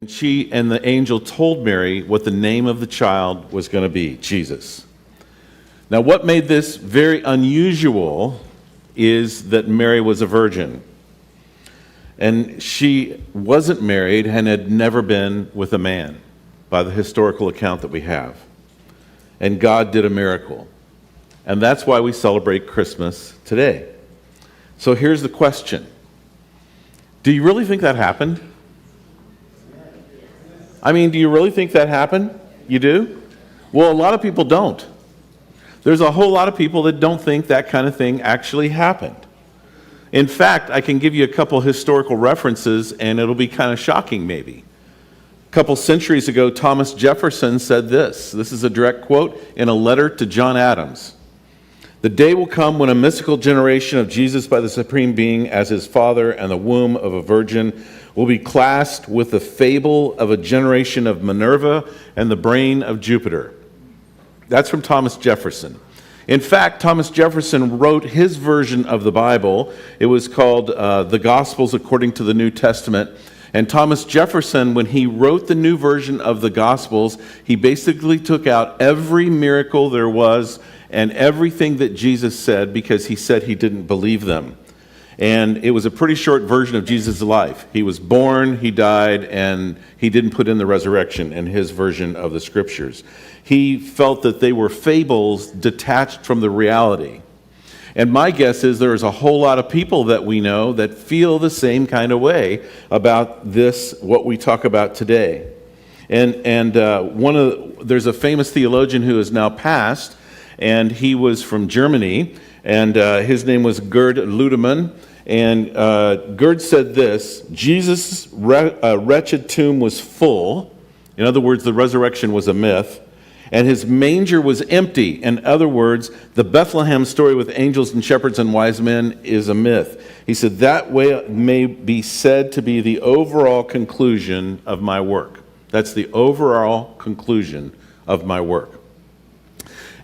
She and the angel told Mary what the name of the child was going to be, Jesus. Now, what made this very unusual is that Mary was a virgin. And she wasn't married and had never been with a man, by the historical account that we have. And God did a miracle. And that's why we celebrate Christmas today. So here's the question. Do you really think that happened? I mean, do you really think that happened? You do? Well, a lot of people don't. There's a whole lot of people that don't think that kind of thing actually happened. In fact, I can give you a couple historical references, and it'll be kind of shocking maybe. A couple centuries ago, Thomas Jefferson said this. This is a direct quote in a letter to John Adams. "The day will come when a mystical generation of Jesus by the Supreme Being as his father and the womb of a virgin will be classed with the fable of a generation of Minerva and the brain of Jupiter." That's from Thomas Jefferson. In fact, Thomas Jefferson wrote his version of the Bible. It was called The Gospels According to the New Testament. And Thomas Jefferson, when he wrote the new version of the Gospels, he basically took out every miracle there was and everything that Jesus said because he said he didn't believe them. And it was a pretty short version of Jesus' life. He was born, he died, and he didn't put in the resurrection in his version of the scriptures. He felt that they were fables detached from the reality. And my guess is there's a whole lot of people that we know that feel the same kind of way about this, what we talk about today. And there's a famous theologian who has now passed, and he was from Germany, and his name was Gerd Ludemann. And Gerd said this: Jesus' wretched tomb was full. In other words, the resurrection was a myth. And his manger was empty. In other words, the Bethlehem story with angels and shepherds and wise men is a myth. He said that way may be said to be the overall conclusion of my work. That's the overall conclusion of my work.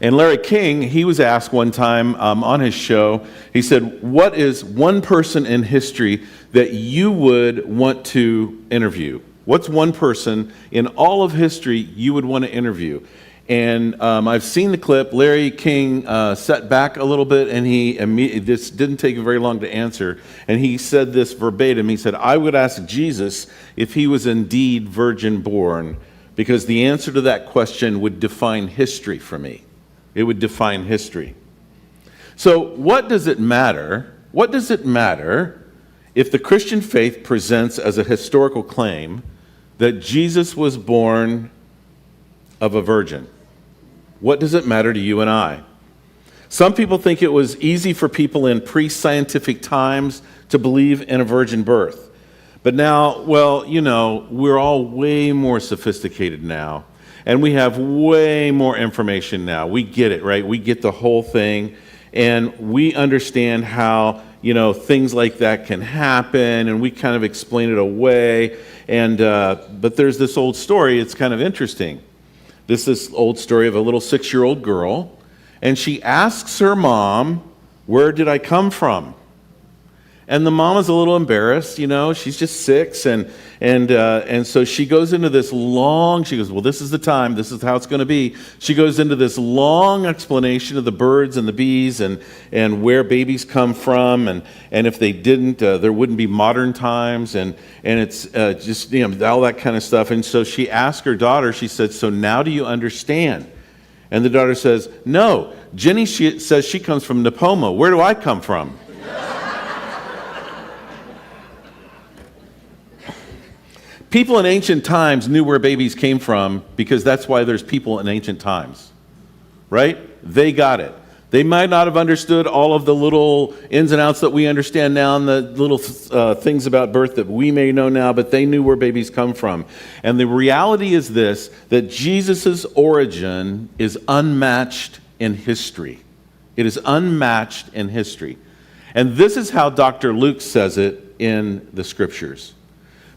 And Larry King, he was asked one time on his show, he said, what is one person in history that you would want to interview? What's one person in all of history you would want to interview? And I've seen the clip. Larry King sat back a little bit, and this didn't take very long to answer. And he said this verbatim. He said, I would ask Jesus if he was indeed virgin born, because the answer to that question would define history for me. It would define history. So what does it matter? What does it matter if the Christian faith presents as a historical claim that Jesus was born of a virgin? What does it matter to you and I? Some people think it was easy for people in pre-scientific times to believe in a virgin birth. But now, well, you know, we're all way more sophisticated now. And we have way more information now. We get it, right? We get the whole thing. And we understand how, you know, things like that can happen. And we kind of explain it away. And but there's this old story. It's kind of interesting. This old story of a little 6-year-old girl. And she asks her mom, where did I come from? And the mom is a little embarrassed, you know, she's just 6, and so she goes into this she goes, well, this is the time, this is how it's going to be. She goes into this long explanation of the birds and the bees and where babies come from, and if they didn't, there wouldn't be modern times, and it's just, you know, all that kind of stuff. And so she asked her daughter, she said, so now do you understand? And the daughter says, no, Jenny says she comes from Nepoma. Where do I come from? People in ancient times knew where babies came from because that's why there's people in ancient times, right? They got it. They might not have understood all of the little ins and outs that we understand now and the little things about birth that we may know now, but they knew where babies come from. And the reality is this, that Jesus' origin is unmatched in history. It is unmatched in history. And this is how Dr. Luke says it in the scriptures.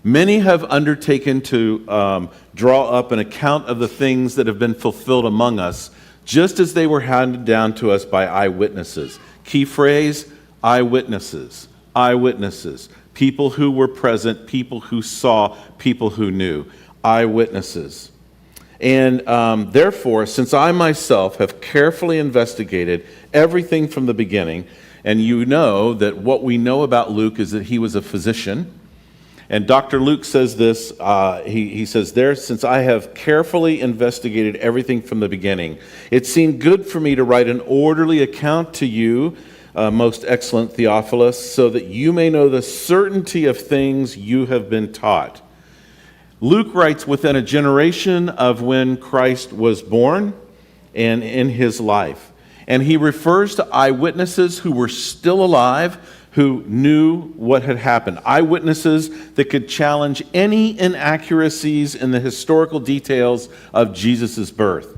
Many have undertaken to draw up an account of the things that have been fulfilled among us, just as they were handed down to us by eyewitnesses. Key phrase, eyewitnesses. Eyewitnesses. people who were present, people who saw, people who knew, eyewitnesses. And therefore, since I myself have carefully investigated everything from the beginning, and you know that what we know about Luke is that he was a physician. And Dr. Luke says this, he says there, since I have carefully investigated everything from the beginning, it seemed good for me to write an orderly account to you, most excellent Theophilus, so that you may know the certainty of things you have been taught. Luke writes within a generation of when Christ was born and in his life. And he refers to eyewitnesses who were still alive, who knew what had happened. Eyewitnesses that could challenge any inaccuracies in the historical details of Jesus' birth.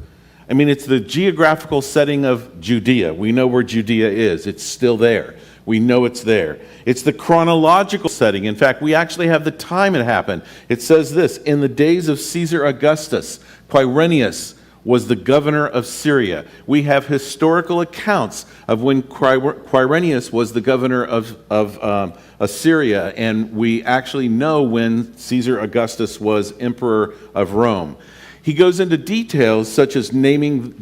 I mean, it's the geographical setting of Judea. We know where Judea is. It's still there. We know it's there. It's the chronological setting. In fact, we actually have the time it happened. It says this, in the days of Caesar Augustus, Quirinius was the governor of Syria. We have historical accounts of when Quirinius was the governor of Assyria, and we actually know when Caesar Augustus was emperor of Rome. He goes into details such as naming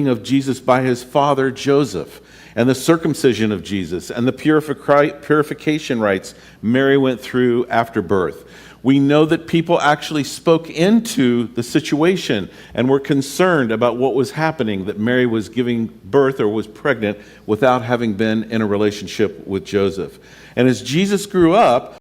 of Jesus by his father Joseph, and the circumcision of Jesus, and the purification rites Mary went through after birth. We know that people actually spoke into the situation and were concerned about what was happening, that Mary was giving birth or was pregnant without having been in a relationship with Joseph. And as Jesus grew up,